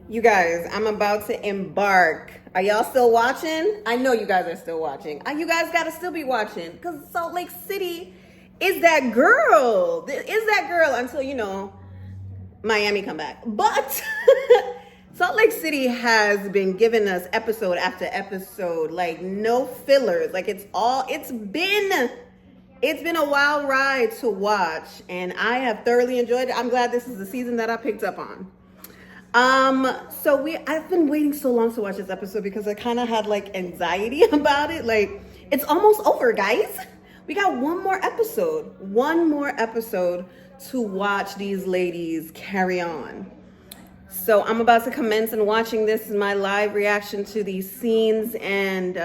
You guys, I'm about to embark. Are y'all still watching? I know you guys are still watching. You guys gotta still be watching because Salt Lake City is that girl. Is that girl until, Miami come back. But Salt Lake City has been giving us episode after episode, like no fillers. Like it's been a wild ride to watch, and I have thoroughly enjoyed it. I'm glad this is the season that I picked up on. I've been waiting so long to watch this episode because I kind of had like anxiety about it. Like, it's almost over, guys. We got one more episode to watch these ladies carry on. So I'm about to commence and watching this is my live reaction to these scenes, and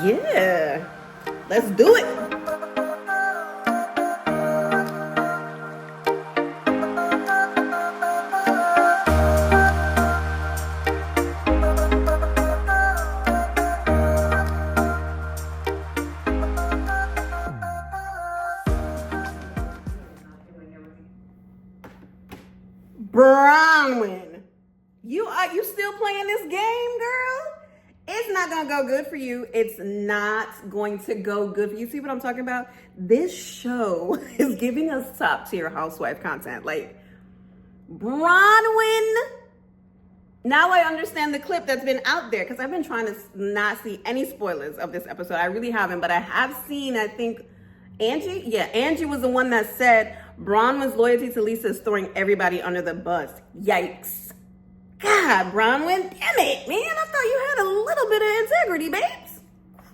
yeah, let's do it. Bronwyn, you still playing this game, girl? It's not gonna go good for you. It's not going to go good for you. See what I'm talking about? This show is giving us top tier housewife content. Like, Bronwyn. Now I understand the clip that's been out there because I've been trying to not see any spoilers of this episode. I really haven't, but I have seen, I think, Angie? Yeah, Angie was the one that said Bronwyn's loyalty to Lisa is throwing everybody under the bus. Yikes. God, Bronwyn, damn it, man. I thought you had a little bit of integrity, babes.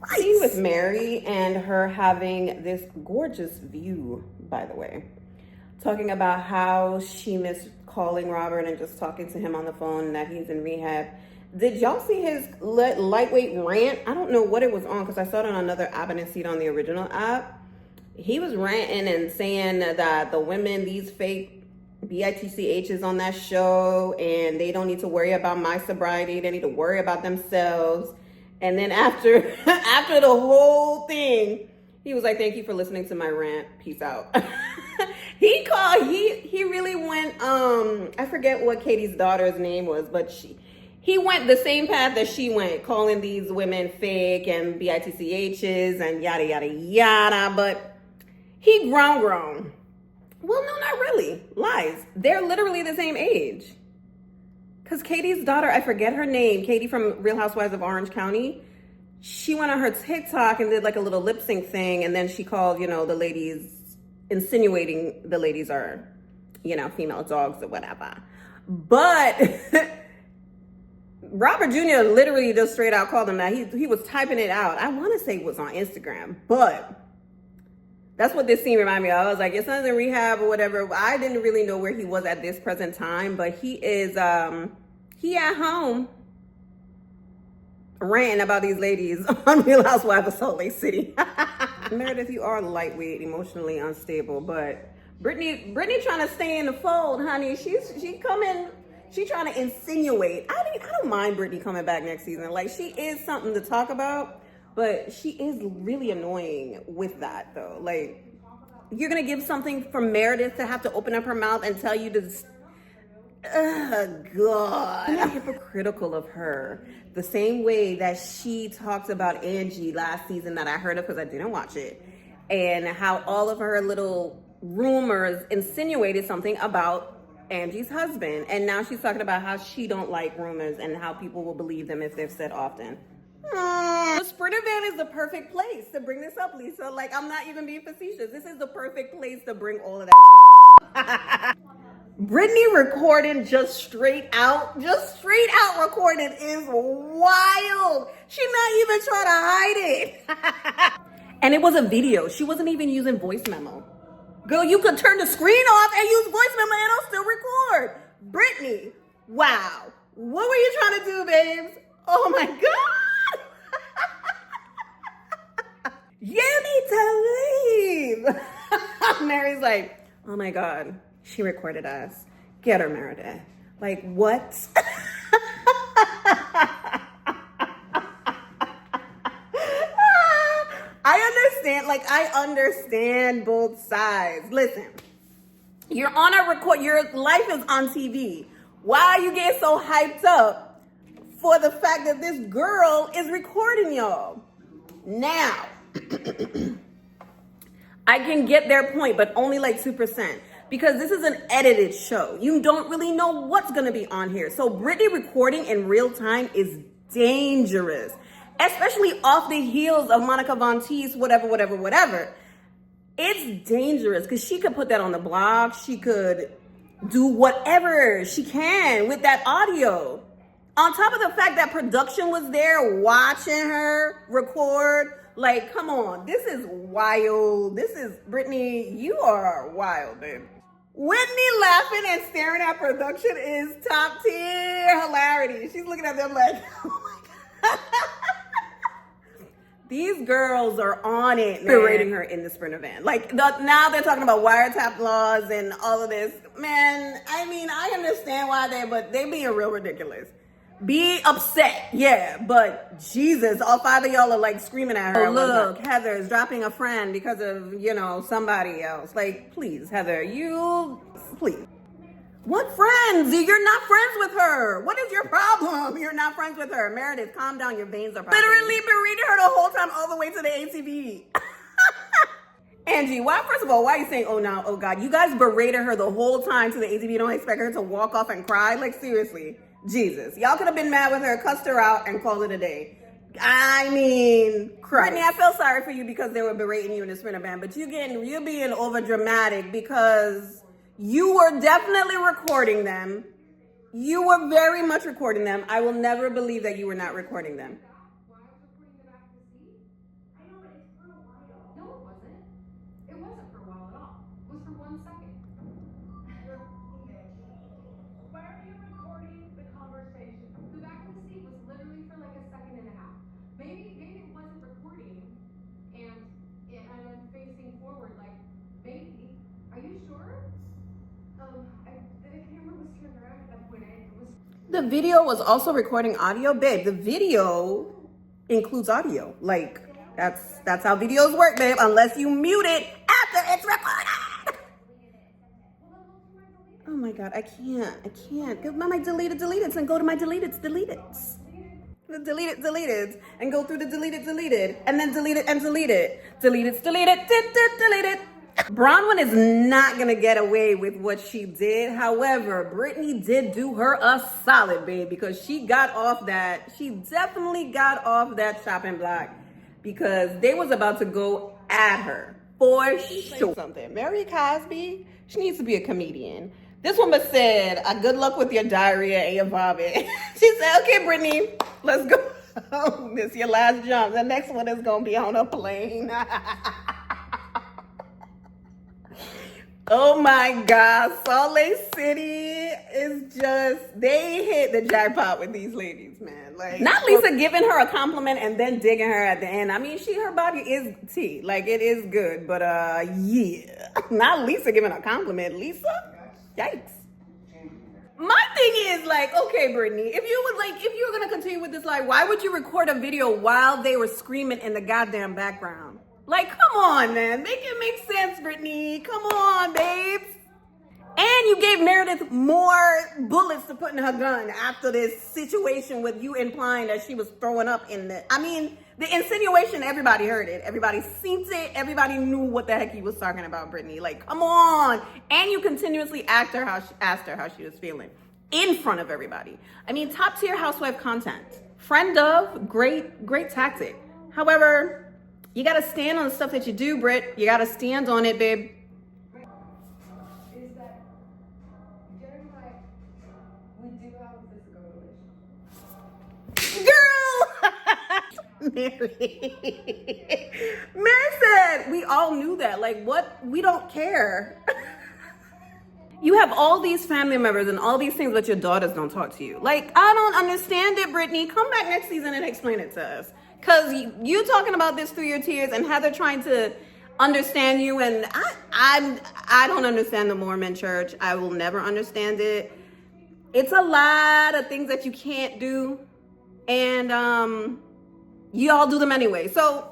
Christ. See with Mary and her having this gorgeous view, by the way. Talking about how she missed calling Robert and just talking to him on the phone and that he's in rehab. Did y'all see his lightweight rant? I don't know what it was on because I saw it on another app and I see it on the original app. He was ranting and saying that the women, these fake BITCHs on that show, and they don't need to worry about my sobriety. They need to worry about themselves. And then after the whole thing, he was like, thank you for listening to my rant. Peace out. He really went, I forget what Katie's daughter's name was, but he went the same path that she went, calling these women fake and BITCHs and yada, yada, yada. But he grown. Well, no, not really. Lies. They're literally the same age. Because Katie's daughter, I forget her name, Katie from Real Housewives of Orange County, she went on her TikTok and did like a little lip sync thing. And then she called, the ladies, insinuating the ladies are, female dogs or whatever. But Robert Jr. literally just straight out called him that. He was typing it out. I want to say it was on Instagram, but that's what this scene reminded me of. I was like, your son's in rehab or whatever. I didn't really know where he was at this present time, but he is, he at home ranting about these ladies on Real Housewives of Salt Lake City. Meredith, you are lightweight, emotionally unstable, but Brittany trying to stay in the fold, honey. She trying to insinuate. I don't mind Brittany coming back next season. Like, she is something to talk about. But she is really annoying with that, though. Like, you're going to give something for Meredith to have to open up her mouth and tell you to... Oh, God. I'm hypocritical of her. The same way that she talked about Angie last season that I heard of because I didn't watch it. And how all of her little rumors insinuated something about Angie's husband. And now she's talking about how she don't like rumors and how people will believe them if they're said often. The Sprinter van is the perfect place to bring this up, Lisa. Like, I'm not even being facetious. This is the perfect place to bring all of that shit up. Brittany recording just straight out recording is wild. She's not even trying to hide it. And it was a video. She wasn't even using voice memo. Girl, you could turn the screen off and use voice memo and it'll still record. Brittany, wow. What were you trying to do, babes? Oh my God. You need to leave. Mary's like, oh my God, she recorded us. Get her, Meredith. Like, what? I understand both sides. Listen, you're on a record, your life is on TV. Why are you getting so hyped up for the fact that this girl is recording y'all? Now, I can get their point, but only like 2%. Because this is an edited show. You don't really know what's gonna be on here. So Britney recording in real time is dangerous. Especially off the heels of Monica Von Teese, whatever. It's dangerous because she could put that on the blog. She could do whatever she can with that audio. On top of the fact that production was there watching her record. Like, come on, this is wild. This is, Britney, you are wild, babe. Whitney laughing and staring at production is top tier hilarity. She's looking at them like, oh my God. These girls are on it, berating her in the Sprinter van. Like, now they're talking about wiretap laws and all of this. Man, I mean, I understand why but they being real ridiculous. Be upset, yeah, but Jesus, all 5 of y'all are like screaming at her. Oh, look, Heather's dropping a friend because of, somebody else. Like, please, Heather, please. What friends? You're not friends with her. What is your problem? You're not friends with her. Meredith, calm down. Your veins are popping. Literally berated her the whole time all the way to the ATV. Angie, first of all, why are you saying, oh God? You guys berated her the whole time to the ATV. You don't expect her to walk off and cry? Like, seriously. Jesus. Y'all could have been mad with her, cussed her out, and called it a day. I mean, Christ. Britney, I feel sorry for you because they were berating you in the Sprinter van, but you're being over dramatic because you were definitely recording them. You were very much recording them. I will never believe that you were not recording them. The video was also recording audio, babe. The video includes audio. Like, that's how videos work, babe. Unless you mute it after it's recorded. Oh my God, I can't. Go my deleted, and go to my deleted. The deleted, and go through the deleted, and then deleted. Deleted. Bronwyn is not gonna get away with what she did. However, Britney did do her a solid, babe, because she definitely got off that chopping block because they was about to go at her for sure. Something. Mary Cosby, she needs to be a comedian. This woman said, good luck with your diarrhea and your vomit. She said, okay, Britney, let's go. Oh, this is your last jump. The next one is gonna be on a plane. Oh my God, Salt Lake City is they hit the jackpot with these ladies, man. Like, not Lisa giving her a compliment and then digging her at the end. I mean, her body is tea, like it is good, but yeah. Not Lisa giving a compliment. Lisa? Yikes. My thing is like, okay, Britney, if you were gonna continue with this, like, why would you record a video while they were screaming in the goddamn background? Like, come on, man. Make it make sense, Britney. Come on, babes. And you gave Meredith more bullets to put in her gun after this situation with you implying that she was throwing up in the... I mean, the insinuation, everybody heard it. Everybody seen it. Everybody knew what the heck he was talking about, Britney. Like, come on. And you continuously asked her how she was feeling in front of everybody. I mean, top tier housewife content. Friend of, great tactic. However... you gotta stand on the stuff that you do, Brit. You gotta stand on it, babe. Is that Jerry and I, we do have a physical relationship. Girl! Mary said, we all knew that. Like, what? We don't care. You have all these family members and all these things, but your daughters don't talk to you. Like, I don't understand it, Britney. Come back next season and explain it to us. Because you talking about this through your tears and Heather trying to understand you. And I don't understand the Mormon church. I will never understand it. It's a lot of things that you can't do. And you all do them anyway. So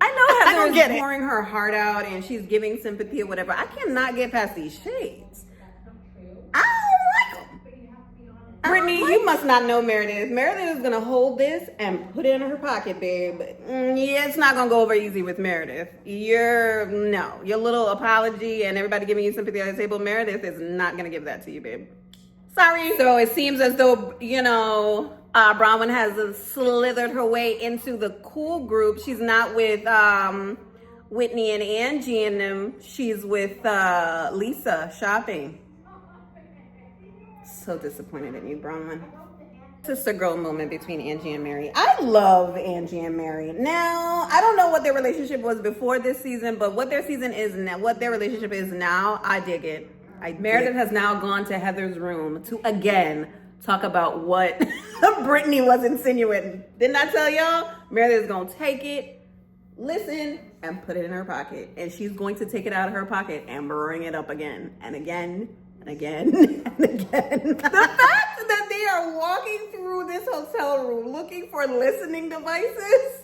I know Heather is pouring her heart out and she's giving sympathy or whatever. I cannot get past these shades. I don't like them. Brittany, you must not know Meredith. Meredith is gonna hold this and put it in her pocket, babe. Yeah, it's not gonna go over easy with Meredith. Your little apology and everybody giving you sympathy on the table, Meredith is not gonna give that to you, babe. Sorry. So it seems as though, Bronwyn has slithered her way into the cool group. She's not with Whitney and Angie and them. She's with Lisa shopping. So disappointed in you, Bronwyn. Sister girl moment between Angie and Mary. I love Angie and Mary. Now, I don't know what their relationship was before this season, but what their relationship is now, I dig it. Meredith has now gone to Heather's room to again talk about what Britani was insinuating. Didn't I tell y'all? Meredith is gonna take it, listen, and put it in her pocket. And she's going to take it out of her pocket and bring it up again and again and again and again. The fact that they are walking through this hotel room looking for listening devices,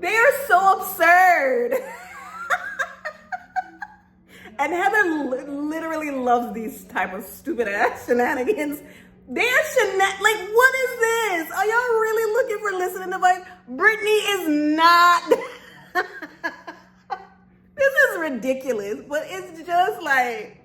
they are so absurd. And Heather literally loves these type of stupid ass shenanigans. Like, what is this? Are y'all really looking for listening device? Britani is not. This is ridiculous, but it's just like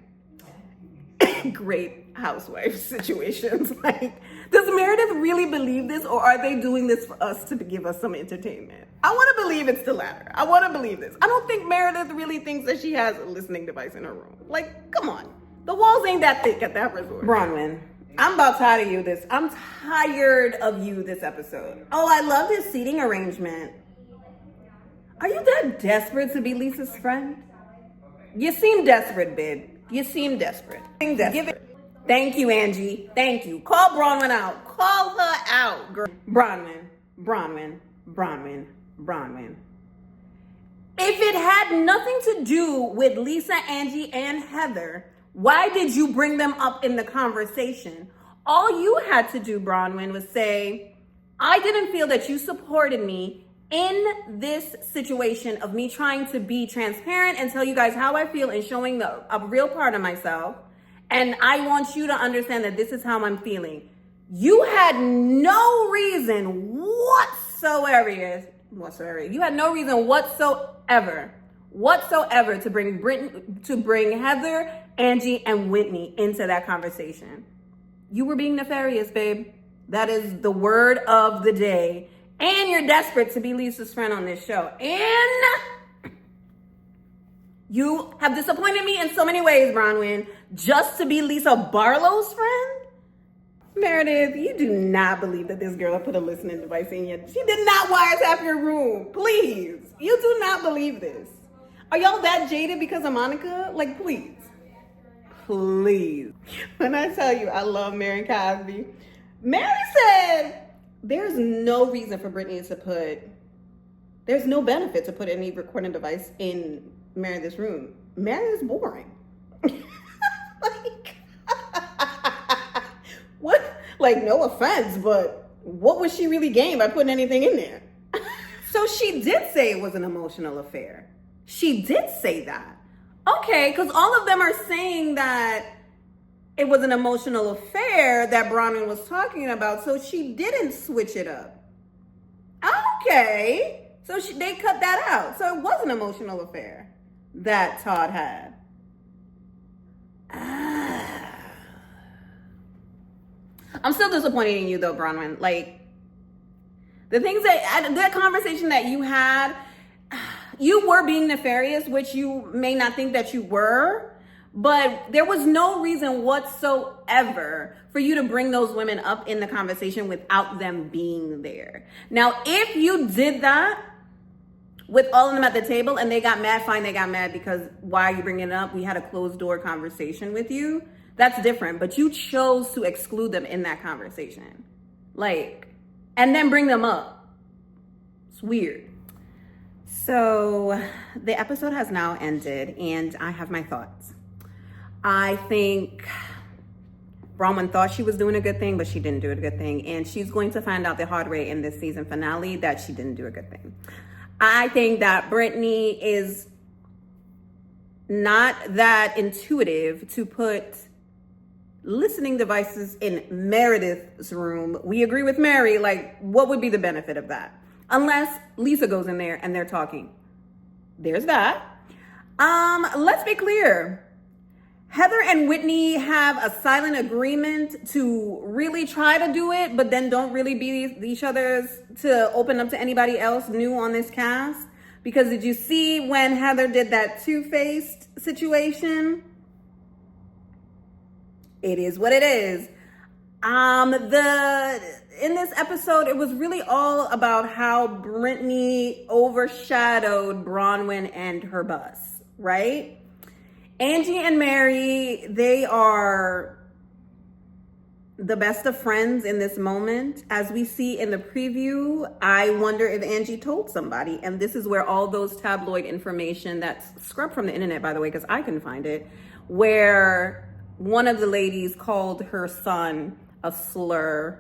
great housewife situations. Like, does Meredith really believe this, or are they doing this for us to give us some entertainment? I want to believe it's the latter. I want to believe this. I don't think Meredith really thinks that she has a listening device in her room. Like, come on. The walls ain't that thick at that resort. Bronwyn, I'm about tired of you this. I'm tired of you this episode. Oh, I love his seating arrangement. Are you that desperate to be Lisa's friend? You seem desperate, babe. You seem desperate. Thank you, Angie. Thank you. Call Bronwyn out. Call her out, girl. Bronwyn. If it had nothing to do with Lisa, Angie, and Heather, why did you bring them up in the conversation? All you had to do, Bronwyn, was say, I didn't feel that you supported me in this situation of me trying to be transparent and tell you guys how I feel and showing a real part of myself. And I want you to understand that this is how I'm feeling. You had no reason whatsoever. You had no reason whatsoever to bring Heather, Angie, and Whitney into that conversation. You were being nefarious, babe. That is the word of the day. And you're desperate to be Lisa's friend on this show. And you have disappointed me in so many ways, Bronwyn, just to be Lisa Barlow's friend. Meredith, you do not believe that this girl put a listening device in you. She did not wiretap your room. Please. You do not believe this. Are y'all that jaded because of Monica? Like, please. Please. When I tell you I love Mary Cosby, Mary said there's no reason for Britani there's no benefit to put any recording device in Meredith's room. Meredith's boring. What? Like, no offense, but what would she really gain by putting anything in there? So she did say it was an emotional affair. She did say that. Okay, because all of them are saying that it was an emotional affair that Bronwyn was talking about, so she didn't switch it up. Okay, so they cut that out. So it was an emotional affair that Todd had. I'm still disappointed in you though, Bronwyn. Like, the things that conversation that you had, you were being nefarious, which you may not think that you were, but there was no reason whatsoever for you to bring those women up in the conversation without them being there. Now, if you did that with all of them at the table and they got mad, fine, they got mad because why are you bringing it up? We had a closed door conversation with you. That's different, but you chose to exclude them in that conversation. Like, and then bring them up. It's weird. So the episode has now ended and I have my thoughts. I think Bronwyn thought she was doing a good thing, but she didn't do a good thing. And she's going to find out the hard way in this season finale that she didn't do a good thing. I think that Britani is not that intuitive to put listening devices in Meredith's room. We agree with Mary, like, what would be the benefit of that? Unless Lisa goes in there and they're talking. There's that. Let's be clear. Heather and Whitney have a silent agreement to really try to do it, but then don't really be each other's to open up to anybody else new on this cast. Because did you see when Heather did that two-faced situation? It is what it is. In this episode, it was really all about how Brittany overshadowed Bronwyn and her bus, right? Angie and Mary, they are the best of friends in this moment. As we see in the preview, I wonder if Angie told somebody. And this is where all those tabloid information that's scrubbed from the internet, by the way, because I couldn't find it, where one of the ladies called her son a slur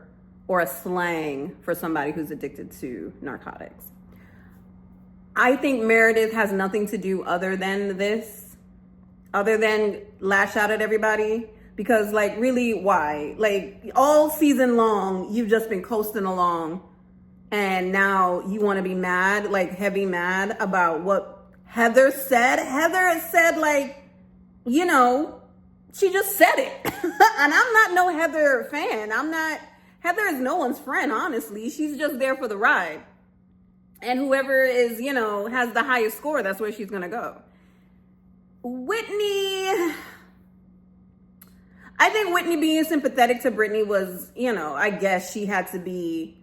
or a slang for somebody who's addicted to narcotics. I think Meredith has nothing to do other than this, other than lash out at everybody. Because, like, really, why? Like, all season long, you've just been coasting along. And now you want to be mad, like, heavy mad about what Heather said. Heather said, like, you know, she just said it. And I'm not no Heather fan. Heather is no one's friend, honestly. She's just there for the ride. And whoever is, you know, has the highest score, that's where she's going to go. Whitney... I think Whitney being sympathetic to Brittany was, you know, I guess she had to be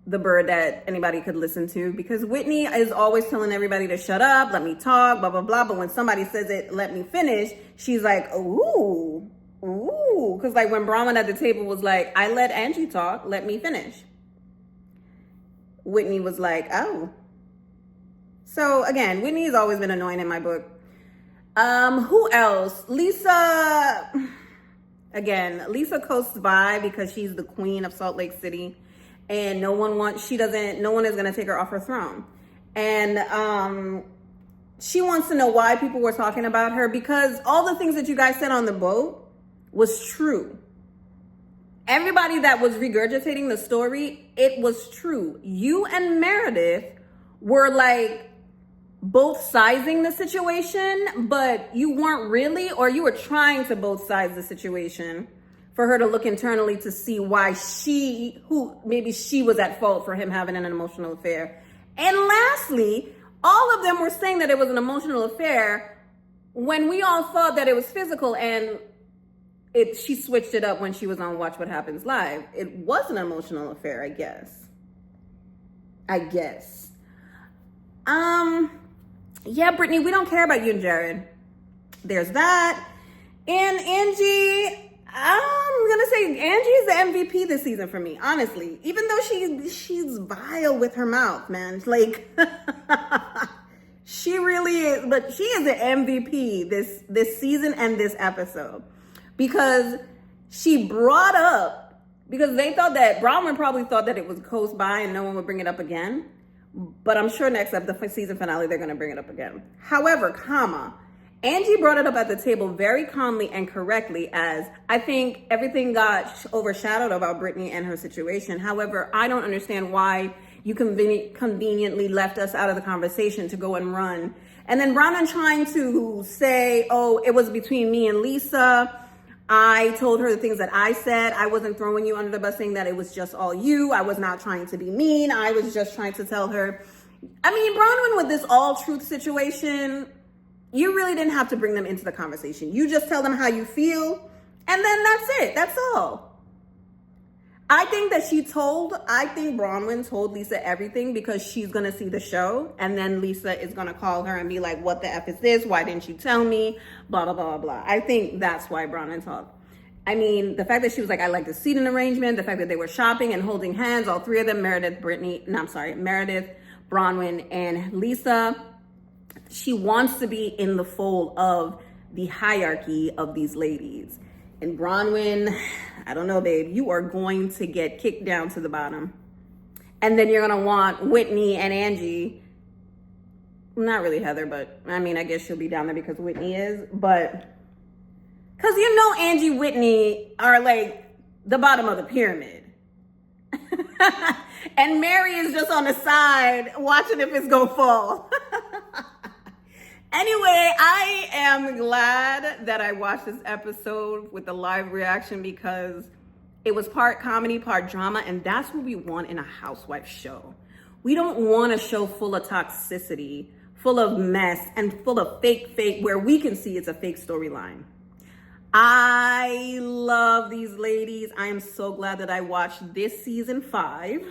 the bird that anybody could listen to, because Whitney is always telling everybody to shut up, let me talk, blah, blah, blah. But when somebody says it, let me finish, she's like, ooh. Because like when Bronwyn at the table was like, I let Angie talk, let me finish. Whitney was like, oh. So again, Whitney has always been annoying in my book. Who else? Lisa... Again, Lisa coasts by because she's the queen of Salt Lake City, and no one is going to take her off her throne. And she wants to know why people were talking about her, because all the things that you guys said on the boat was true. Everybody that was regurgitating the story, it was true. You and Meredith were like both sizing the situation, but you weren't really, or you were trying to both size the situation for her to look internally to see why maybe she was at fault for him having an emotional affair. And lastly, all of them were saying that it was an emotional affair when we all thought that it was physical, and she switched it up when she was on Watch What Happens Live. It was an emotional affair, I guess. Yeah, Brittany, we don't care about you and Jared. There's that. And Angie, I'm going to say Angie's the MVP this season for me, honestly. Even though she's vile with her mouth, man. It's like, she really is. But she is the MVP this season and this episode. Because she brought up, because they thought that, Bronwyn probably thought that it was coast by and no one would bring it up again. But I'm sure next up, the season finale, they're going to bring it up again. However, Angie brought it up at the table very calmly and correctly, as I think everything got overshadowed about Brittany and her situation. However, I don't understand why you conveniently left us out of the conversation to go and run. And then Bronwyn trying to say, oh, it was between me and Lisa. I told her the things that I said. I wasn't throwing you under the bus saying that it was just all you. I was not trying to be mean. I was just trying to tell her. I mean, Bronwyn, with this all truth situation, you really didn't have to bring them into the conversation. You just tell them how you feel, and then that's it. That's all. I think Bronwyn told Lisa everything because she's going to see the show, and then Lisa is going to call her and be like, what the F is this? Why didn't you tell me? Blah, blah, blah, blah. I think that's why Bronwyn talked. I mean, the fact that she was like, I like the seating arrangement, the fact that they were shopping and holding hands, all three of them, Meredith, Bronwyn, and Lisa. She wants to be in the fold of the hierarchy of these ladies. And Bronwyn, I don't know, babe, you are going to get kicked down to the bottom. And then you're going to want Whitney and Angie. Not really Heather, but I mean, I guess she'll be down there because Whitney is. But Because you know Angie Whitney are like the bottom of the pyramid. And Mary is just on the side watching if it's gonna fall. Anyway, I am glad that I watched this episode with the live reaction because it was part comedy, part drama, and that's what we want in a housewife show. We don't want a show full of toxicity, full of mess, and full of fake, where we can see it's a fake storyline. I love these ladies. I am so glad that I watched this season 5,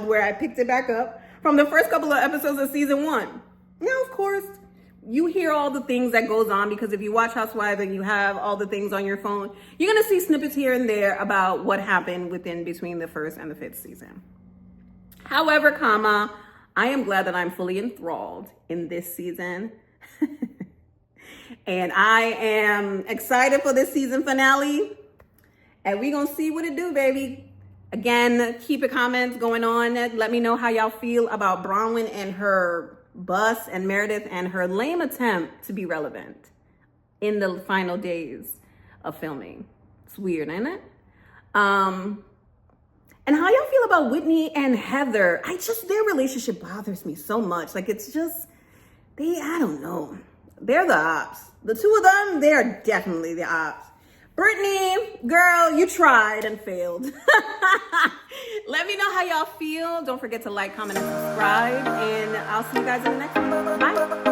where I picked it back up from the first couple of episodes of season 1. Now, of course, you hear all the things that goes on because if you watch Housewives and you have all the things on your phone, you're going to see snippets here and there about what happened between the first and the 5th season. However, I am glad that I'm fully enthralled in this season. And I am excited for this season finale. And we're going to see what it do, baby. Again, keep your comments going on. Let me know how y'all feel about Bronwyn and her bus and Meredith and her lame attempt to be relevant in the final days of filming. It's weird, ain't it? And how y'all feel about Whitney and Heather? Their relationship bothers me so much. Like, it's just, I don't know. They're the ops. The two of them, they're definitely the ops. Britani, girl, you tried and failed. Let me know how y'all feel. Don't forget to like, comment, and subscribe. And I'll see you guys in the next one. Bye.